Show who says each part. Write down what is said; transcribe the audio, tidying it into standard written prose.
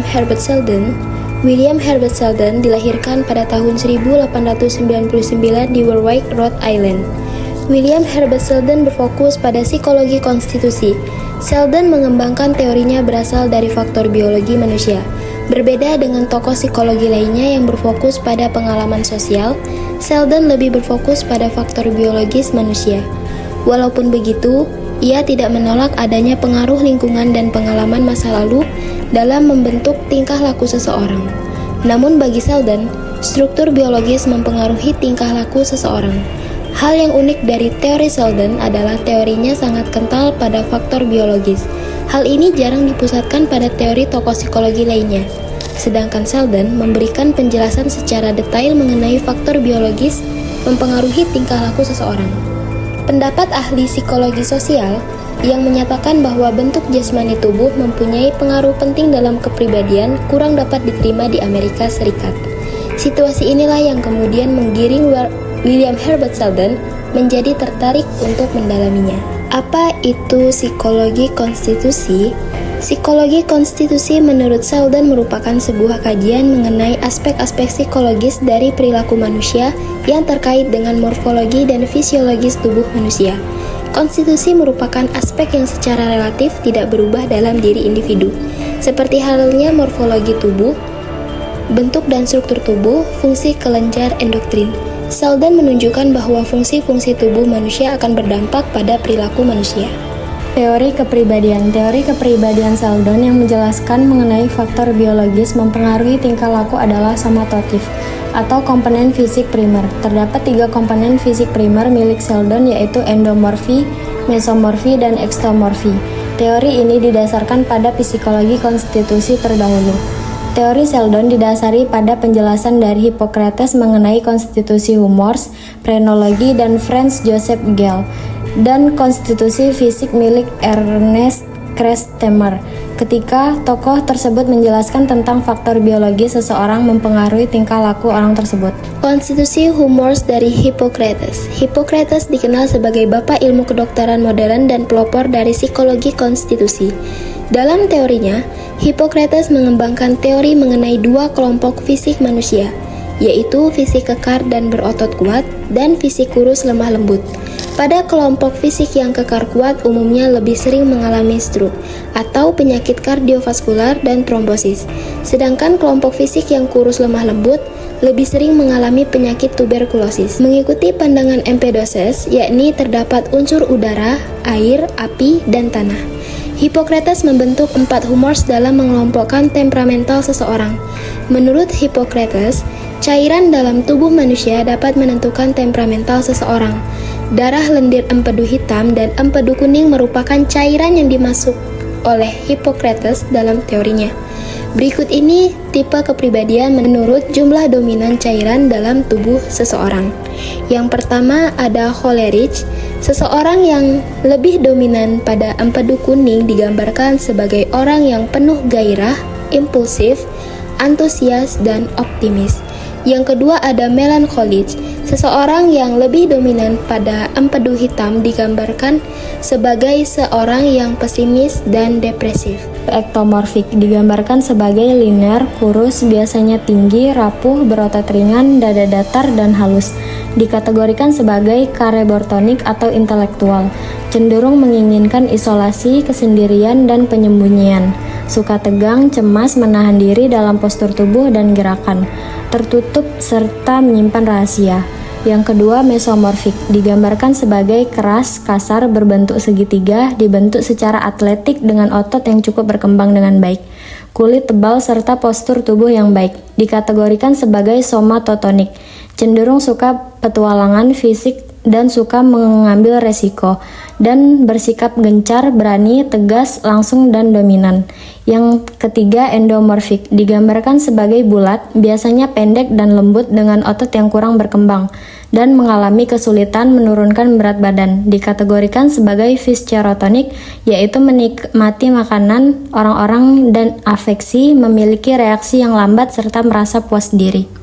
Speaker 1: Herbert Sheldon. William Herbert Sheldon dilahirkan pada tahun 1899 di Warwick, Rhode Island. William Herbert Sheldon berfokus pada psikologi konstitusi. Sheldon mengembangkan teorinya berasal dari faktor biologi manusia. Berbeda dengan tokoh psikologi lainnya yang berfokus pada pengalaman sosial, Sheldon lebih berfokus pada faktor biologis manusia. Walaupun begitu, ia tidak menolak adanya pengaruh lingkungan dan pengalaman masa lalu dalam membentuk tingkah laku seseorang. Namun bagi Sheldon, struktur biologis mempengaruhi tingkah laku seseorang. Hal yang unik dari teori Sheldon adalah teorinya sangat kental pada faktor biologis. Hal ini jarang dipusatkan pada teori tokoh psikologi lainnya. Sedangkan Sheldon memberikan penjelasan secara detail mengenai faktor biologis mempengaruhi tingkah laku seseorang. Pendapat ahli psikologi sosial yang menyatakan bahwa bentuk jasmani tubuh mempunyai pengaruh penting dalam kepribadian kurang dapat diterima di Amerika Serikat. Situasi inilah yang kemudian menggiring William Herbert Sheldon menjadi tertarik untuk mendalaminya. Apa itu psikologi konstitusi? Psikologi konstitusi menurut Sheldon merupakan sebuah kajian mengenai aspek-aspek psikologis dari perilaku manusia yang terkait dengan morfologi dan fisiologis tubuh manusia. Konstitusi merupakan aspek yang secara relatif tidak berubah dalam diri individu, seperti halnya morfologi tubuh, bentuk dan struktur tubuh, fungsi kelenjar endokrin. Sheldon menunjukkan bahwa fungsi-fungsi tubuh manusia akan berdampak pada perilaku manusia.
Speaker 2: Teori kepribadian Sheldon yang menjelaskan mengenai faktor biologis mempengaruhi tingkah laku adalah somatotif, atau komponen fisik primer. Terdapat 3 komponen fisik primer milik Sheldon, yaitu endomorfi, mesomorfi, dan ektomorfi. Teori ini didasarkan pada psikologi konstitusi terdahulu. Teori Sheldon didasari pada penjelasan dari Hippocrates mengenai konstitusi humors, phrenologi, dan Franz Joseph Gell, dan konstitusi fisik milik Ernest Krestemer. Ketika tokoh tersebut menjelaskan tentang faktor biologi seseorang mempengaruhi tingkah laku orang tersebut.
Speaker 1: Konstitusi humors dari Hippocrates. Hippocrates dikenal sebagai bapak ilmu kedokteran modern dan pelopor dari psikologi konstitusi. Dalam teorinya, Hippocrates mengembangkan teori mengenai 2 kelompok fisik manusia, yaitu fisik kekar dan berotot kuat, dan fisik kurus lemah lembut. Pada kelompok fisik yang kekar kuat umumnya lebih sering mengalami stroke atau penyakit kardiovaskular dan trombosis. Sedangkan kelompok fisik yang kurus lemah lembut lebih sering mengalami penyakit tuberkulosis. Mengikuti pandangan Empedocles, yakni terdapat unsur udara, air, api, dan tanah. Hippocrates membentuk 4 humors dalam mengelompokkan temperamental seseorang. Menurut Hippocrates, cairan dalam tubuh manusia dapat menentukan temperamental seseorang. Darah lendir empedu hitam dan empedu kuning merupakan cairan yang dimasuk oleh Hippocrates dalam teorinya. Berikut ini tipe kepribadian menurut jumlah dominan cairan dalam tubuh seseorang. Yang pertama ada choleric. Seseorang yang lebih dominan pada empedu kuning digambarkan sebagai orang yang penuh gairah, impulsif, antusias, dan optimis. Yang kedua ada melancholic. Seseorang yang lebih dominan pada empedu hitam digambarkan sebagai seorang yang pesimis dan depresif.
Speaker 2: Ektomorfik digambarkan sebagai linear, kurus, biasanya tinggi, rapuh, berotot ringan, dada datar, dan halus. Dikategorikan sebagai karebortonik atau intelektual, cenderung menginginkan isolasi, kesendirian, dan penyembunyian. Suka tegang, cemas, menahan diri dalam postur tubuh dan gerakan, tertutup, serta menyimpan rahasia. Yang kedua, mesomorfik, digambarkan sebagai keras, kasar, berbentuk segitiga, dibentuk secara atletik dengan otot yang cukup berkembang dengan baik, kulit tebal, serta postur tubuh yang baik. Dikategorikan sebagai somatotonik, cenderung suka petualangan fisik dan suka mengambil resiko, dan bersikap gencar, berani, tegas, langsung, dan dominan. Yang ketiga, endomorfik, digambarkan sebagai bulat, biasanya pendek dan lembut dengan otot yang kurang berkembang, dan mengalami kesulitan menurunkan berat badan. Dikategorikan sebagai viscerotonik, yaitu menikmati makanan, orang-orang, dan afeksi, memiliki reaksi yang lambat, serta merasa puas diri.